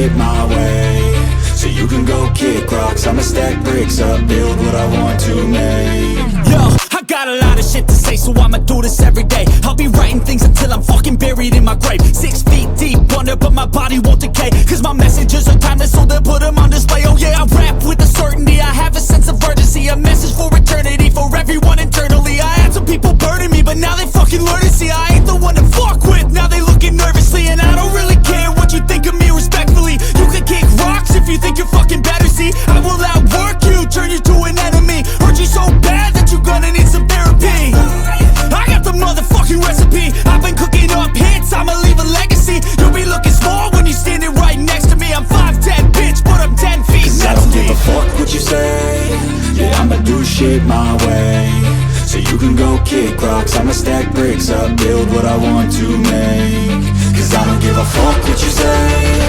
shit my way, so you can go kick rocks. I'ma stack bricks up, build what I want to make. Yo, I got a lot of shit to say, so I'ma do this every day. I'll be writing things until I'm fucking buried in my grave. 6 feet deep under, but my body won't decay, cause my messages are timeless, so they'll put them on display. Oh yeah, I rap with a certainty, I have a sense of urgency, a message for eternity, for everyone internally. I had some people burning me, but now they fucking learn to see I ain't the one to fuck with. Now they looking nervously, and I don't really care what you think of me, respectfully. You can kick rocks if you think you're fucking better, see I will outwork you, turn you to an enemy. Hurt you so bad that you're gonna need some therapy. I got the motherfucking recipe, I've been cooking up hits, I'ma leave a legacy. You'll be looking small when you're standing right next to me. I'm 5'10", bitch, but I'm 10 feet Cause I don't give a fuck what you say, yeah, I'ma do shit my way, so you can go kick rocks. I'ma stack bricks up, build what I want to make. Cause I don't give a fuck what you say,